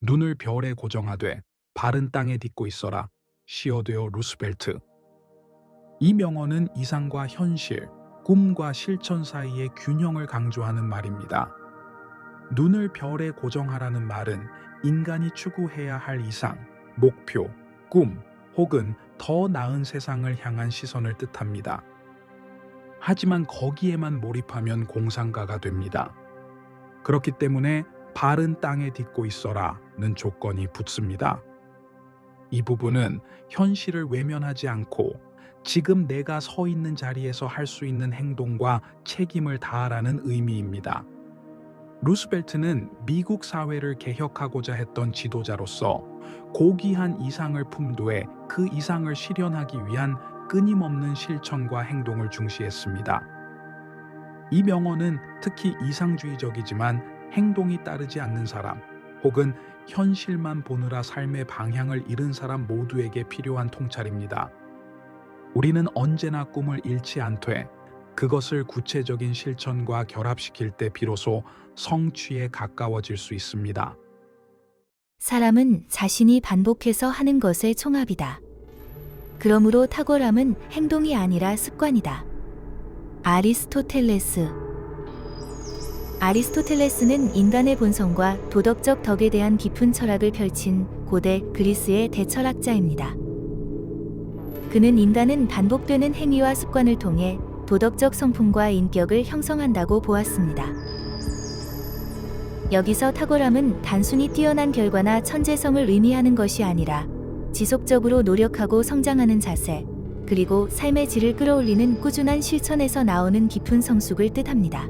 눈을 별에 고정하되 발은 땅에 딛고 있어라. 시어데오 루스벨트. 이 명언은 이상과 현실, 꿈과 실천 사이의 균형을 강조하는 말입니다. 눈을 별에 고정하라는 말은 인간이 추구해야 할 이상, 목표, 꿈 혹은 더 나은 세상을 향한 시선을 뜻합니다. 하지만 거기에만 몰입하면 공상가가 됩니다. 그렇기 때문에 발은 땅에 딛고 있어라는 조건이 붙습니다. 이 부분은 현실을 외면하지 않고 지금 내가 서 있는 자리에서 할 수 있는 행동과 책임을 다하라는 의미입니다. 루스벨트는 미국 사회를 개혁하고자 했던 지도자로서 고귀한 이상을 품도해 그 이상을 실현하기 위한 끊임없는 실천과 행동을 중시했습니다. 이 명언은 특히 이상주의적이지만 행동이 따르지 않는 사람 혹은 현실만 보느라 삶의 방향을 잃은 사람 모두에게 필요한 통찰입니다. 우리는 언제나 꿈을 잃지 않되 그것을 구체적인 실천과 결합시킬 때 비로소 성취에 가까워질 수 있습니다. 사람은 자신이 반복해서 하는 것의 총합이다. 그러므로 탁월함은 행동이 아니라 습관이다. 아리스토텔레스는 인간의 본성과 도덕적 덕에 대한 깊은 철학을 펼친 고대 그리스의 대철학자입니다. 그는 인간은 반복되는 행위와 습관을 통해 도덕적 성품과 인격을 형성한다고 보았습니다. 여기서 탁월함은 단순히 뛰어난 결과나 천재성을 의미하는 것이 아니라 지속적으로 노력하고 성장하는 자세, 그리고 삶의 질을 끌어올리는 꾸준한 실천에서 나오는 깊은 성숙을 뜻합니다.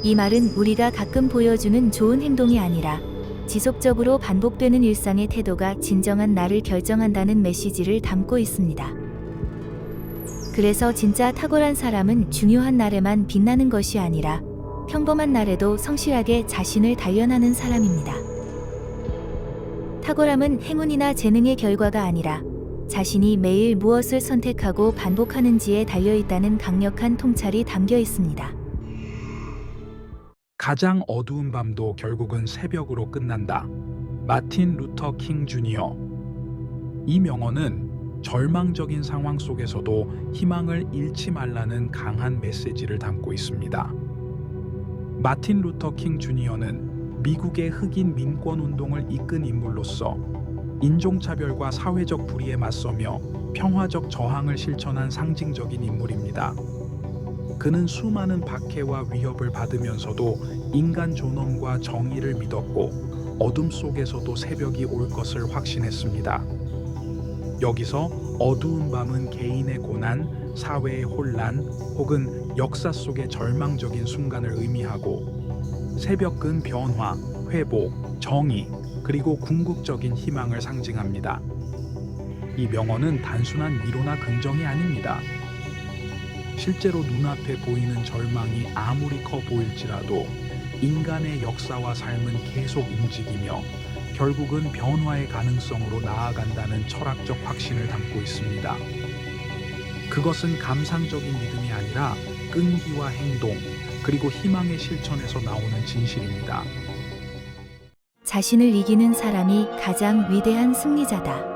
이 말은 우리가 가끔 보여주는 좋은 행동이 아니라 지속적으로 반복되는 일상의 태도가 진정한 나를 결정한다는 메시지를 담고 있습니다. 그래서 진짜 탁월한 사람은 중요한 날에만 빛나는 것이 아니라 평범한 날에도 성실하게 자신을 단련하는 사람입니다. 탁월함은 행운이나 재능의 결과가 아니라 자신이 매일 무엇을 선택하고 반복하는지에 달려있다는 강력한 통찰이 담겨 있습니다. 가장 어두운 밤도 결국은 새벽으로 끝난다. 마틴 루터 킹 주니어. 이 명언은 절망적인 상황 속에서도 희망을 잃지 말라는 강한 메시지를 담고 있습니다. 마틴 루터 킹 주니어는 미국의 흑인 민권 운동을 이끈 인물로서 인종차별과 사회적 불의에 맞서며 평화적 저항을 실천한 상징적인 인물입니다. 그는 수많은 박해와 위협을 받으면서도 인간 존엄과 정의를 믿었고 어둠 속에서도 새벽이 올 것을 확신했습니다. 여기서 어두운 밤은 개인의 고난, 사회의 혼란 혹은 역사 속의 절망적인 순간을 의미하고 새벽은 변화, 회복, 정의 그리고 궁극적인 희망을 상징합니다. 이 명언은 단순한 위로나 긍정이 아닙니다. 실제로 눈앞에 보이는 절망이 아무리 커 보일지라도 인간의 역사와 삶은 계속 움직이며 결국은 변화의 가능성으로 나아간다는 철학적 확신을 담고 있습니다. 그것은 감상적인 믿음이 아니라 끈기와 행동, 그리고 희망의 실천에서 나오는 진실입니다. 자신을 이기는 사람이 가장 위대한 승리자다.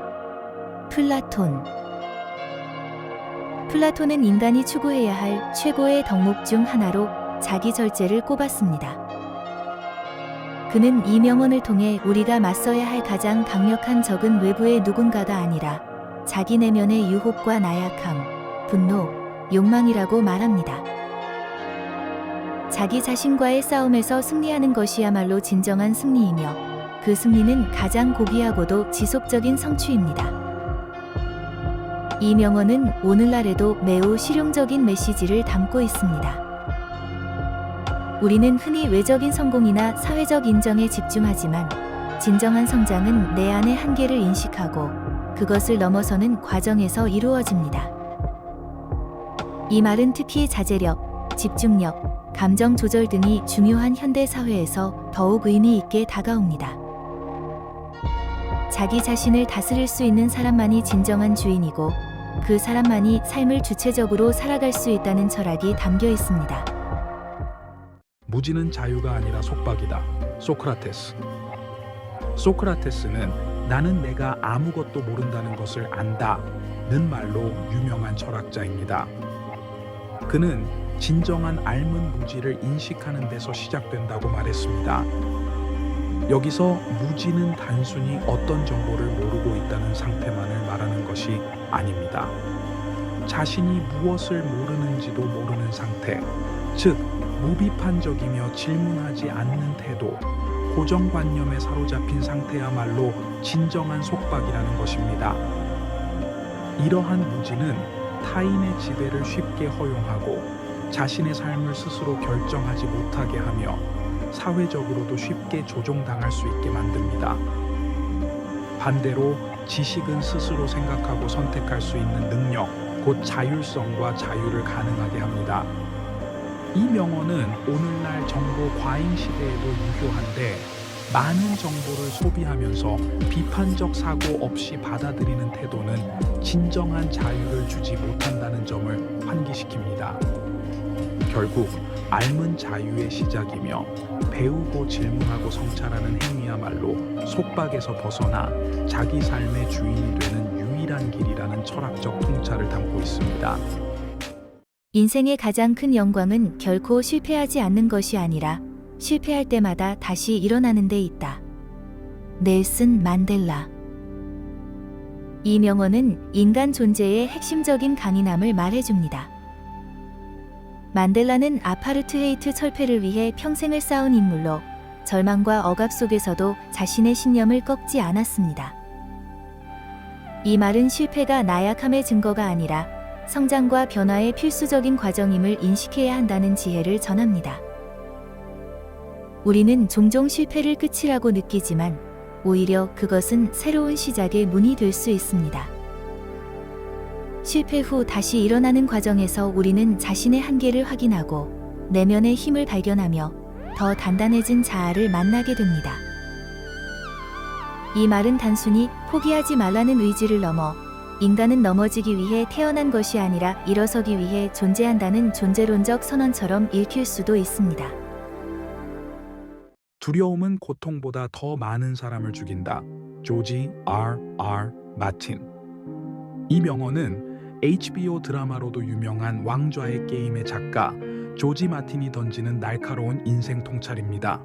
플라톤은 인간이 추구해야 할 최고의 덕목 중 하나로 자기 절제를 꼽았습니다. 그는 이 명언을 통해 우리가 맞서야 할 가장 강력한 적은 외부의 누군가가 아니라 자기 내면의 유혹과 나약함, 분노, 욕망이라고 말합니다. 자기 자신과의 싸움에서 승리하는 것이야말로 진정한 승리이며 그 승리는 가장 고귀하고도 지속적인 성취입니다. 이 명언은 오늘날에도 매우 실용적인 메시지를 담고 있습니다. 우리는 흔히 외적인 성공이나 사회적 인정에 집중하지만 진정한 성장은 내 안의 한계를 인식하고 그것을 넘어서는 과정에서 이루어집니다. 이 말은 특히 자제력, 집중력, 감정 조절 등이 중요한 현대 사회에서 더욱 의미 있게 다가옵니다. 자기 자신을 다스릴 수 있는 사람만이 진정한 주인이고 그 사람만이 삶을 주체적으로 살아갈 수 있다는 철학이 담겨 있습니다. 무지는 자유가 아니라 속박이다. 소크라테스. 소크라테스는 나는 내가 아무것도 모른다는 것을 안다는 말로 유명한 철학자입니다. 그는 진정한 알문 무지를 인식하는 데서 시작된다고 말했습니다. 여기서 무지는 단순히 어떤 정보를 모르고 있다는 상태만을 말하는 것이 아닙니다. 자신이 무엇을 모르는지도 모르는 상태, 즉 무비판적이며 질문하지 않는 태도, 고정관념에 사로잡힌 상태야말로 진정한 속박이라는 것입니다. 이러한 무지는 타인의 지배를 쉽게 허용하고 자신의 삶을 스스로 결정하지 못하게 하며 사회적으로도 쉽게 조종당할 수 있게 만듭니다. 반대로 지식은 스스로 생각하고 선택할 수 있는 능력, 곧 자율성과 자유를 가능하게 합니다. 이 명언은 오늘날 정보 과잉 시대에도 유효한데, 많은 정보를 소비하면서 비판적 사고 없이 받아들이는 태도는 진정한 자유를 주지 못한다는 점을 환기시킵니다. 결국 알문 자유의 시작이며 배우고 질문하고 성찰하는 행위야말로 속박에서 벗어나 자기 삶의 주인이 되는 유일한 길이라는 철학적 통찰을 담고 있습니다. 인생의 가장 큰 영광은 결코 실패하지 않는 것이 아니라 실패할 때마다 다시 일어나는 데 있다. 넬슨 만델라. 이 명언은 인간 존재의 핵심적인 강인함을 말해줍니다. 만델라는 아파르트헤이트 철폐를 위해 평생을 싸운 인물로 절망과 억압 속에서도 자신의 신념을 꺾지 않았습니다. 이 말은 실패가 나약함의 증거가 아니라 성장과 변화의 필수적인 과정임을 인식해야 한다는 지혜를 전합니다. 우리는 종종 실패를 끝이라고 느끼지만 오히려 그것은 새로운 시작의 문이 될 수 있습니다. 실패 후 다시 일어나는 과정에서 우리는 자신의 한계를 확인하고 내면의 힘을 발견하며 더 단단해진 자아를 만나게 됩니다. 이 말은 단순히 포기하지 말라는 의지를 넘어 인간은 넘어지기 위해 태어난 것이 아니라 일어서기 위해 존재한다는 존재론적 선언처럼 읽힐 수도 있습니다. 두려움은 고통보다 더 많은 사람을 죽인다. 조지 R.R. 마틴. 이 명언은 HBO 드라마로도 유명한 왕좌의 게임의 작가 조지 마틴이 던지는 날카로운 인생 통찰입니다.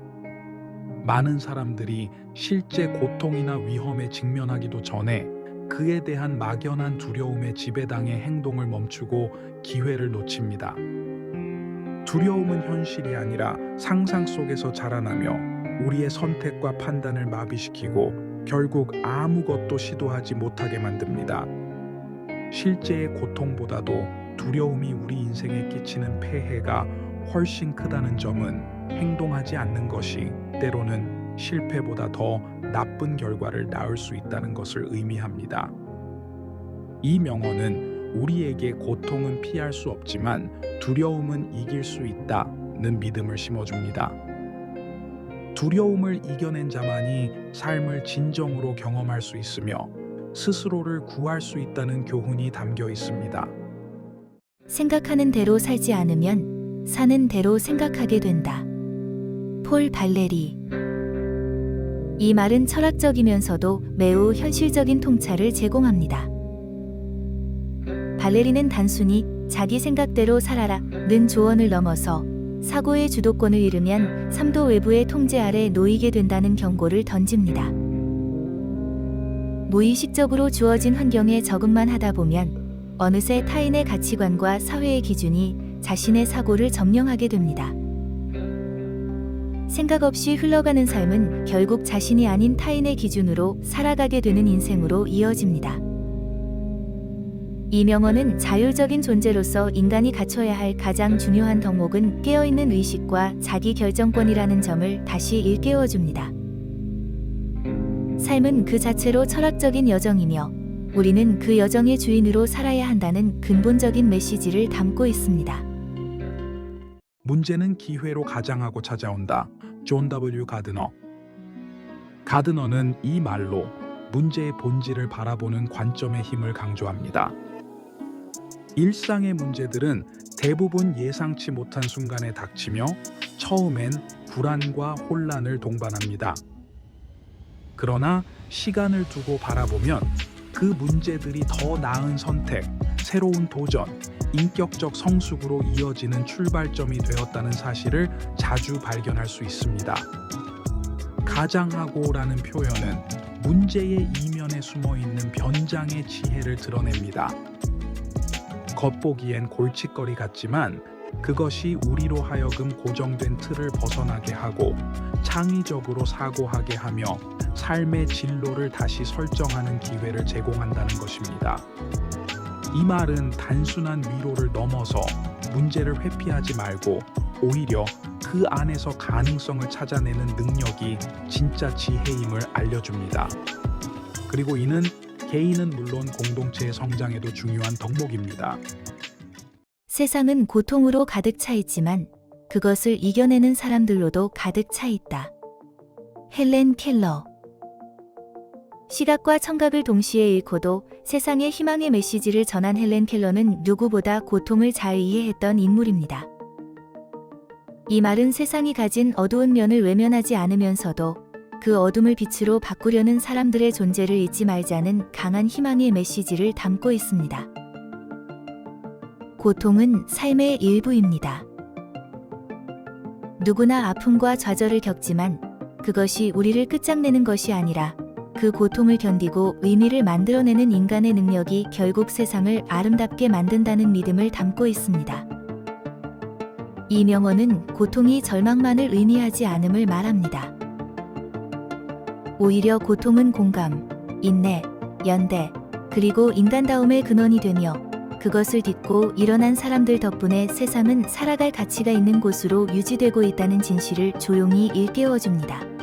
많은 사람들이 실제 고통이나 위험에 직면하기도 전에 그에 대한 막연한 두려움에 지배당해 행동을 멈추고 기회를 놓칩니다. 두려움은 현실이 아니라 상상 속에서 자라나며 우리의 선택과 판단을 마비시키고 결국 아무것도 시도하지 못하게 만듭니다. 실제의 고통보다도 두려움이 우리 인생에 끼치는 폐해가 훨씬 크다는 점은 행동하지 않는 것이 때로는 실패보다 더 나쁜 결과를 낳을 수 있다는 것을 의미합니다. 이 명언은 우리에게 고통은 피할 수 없지만 두려움은 이길 수 있다는 믿음을 심어줍니다. 두려움을 이겨낸 자만이 삶을 진정으로 경험할 수 있으며 스스로를 구할 수 있다는 교훈이 담겨 있습니다. 생각하는 대로 살지 않으면 사는 대로 생각하게 된다. 폴 발레리. 이 말은 철학적이면서도 매우 현실적인 통찰을 제공합니다. 발레리는 단순히 자기 생각대로 살아라는 조언을 넘어서 사고의 주도권을 잃으면 삶도 외부의 통제 아래 놓이게 된다는 경고를 던집니다. 무의식적으로 주어진 환경에 적응만 하다 보면 어느새 타인의 가치관과 사회의 기준이 자신의 사고를 점령하게 됩니다. 생각 없이 흘러가는 삶은 결국 자신이 아닌 타인의 기준으로 살아가게 되는 인생으로 이어집니다. 이 명언은 자율적인 존재로서 인간이 갖춰야 할 가장 중요한 덕목은 깨어있는 의식과 자기 결정권이라는 점을 다시 일깨워줍니다. 삶은 그 자체로 철학적인 여정이며 우리는 그 여정의 주인으로 살아야 한다는 근본적인 메시지를 담고 있습니다. 문제는 기회로 가장하고 찾아온다. 존 W. 가드너. 가드너는 이 말로 문제의 본질을 바라보는 관점의 힘을 강조합니다. 일상의 문제들은 대부분 예상치 못한 순간에 닥치며 처음엔 불안과 혼란을 동반합니다. 그러나 시간을 두고 바라보면 그 문제들이 더 나은 선택, 새로운 도전, 인격적 성숙으로 이어지는 출발점이 되었다는 사실을 자주 발견할 수 있습니다. 가장하고라는 표현은 문제의 이면에 숨어 있는 변장의 지혜를 드러냅니다. 겉보기엔 골칫거리 같지만 그것이 우리로 하여금 고정된 틀을 벗어나게 하고 창의적으로 사고하게 하며 삶의 진로를 다시 설정하는 기회를 제공한다는 것입니다. 이 말은 단순한 위로를 넘어서 문제를 회피하지 말고 오히려 그 안에서 가능성을 찾아내는 능력이 진짜 지혜임을 알려줍니다. 그리고 이는 개인은 물론 공동체의 성장에도 중요한 덕목입니다. 세상은 고통으로 가득 차 있지만 그것을 이겨내는 사람들로도 가득 차 있다. 헬렌 켈러. 시각과 청각을 동시에 잃고도 세상에 희망의 메시지를 전한 헬렌 켈러는 누구보다 고통을 잘 이해했던 인물입니다. 이 말은 세상이 가진 어두운 면을 외면하지 않으면서도 그 어둠을 빛으로 바꾸려는 사람들의 존재를 잊지 말자는 강한 희망의 메시지를 담고 있습니다. 고통은 삶의 일부입니다. 누구나 아픔과 좌절을 겪지만 그것이 우리를 끝장내는 것이 아니라 그 고통을 견디고 의미를 만들어내는 인간의 능력이 결국 세상을 아름답게 만든다는 믿음을 담고 있습니다. 이 명언은 고통이 절망만을 의미하지 않음을 말합니다. 오히려 고통은 공감, 인내, 연대, 그리고 인간다움의 근원이 되며 그것을 딛고 일어난 사람들 덕분에 세상은 살아갈 가치가 있는 곳으로 유지되고 있다는 진실을 조용히 일깨워줍니다.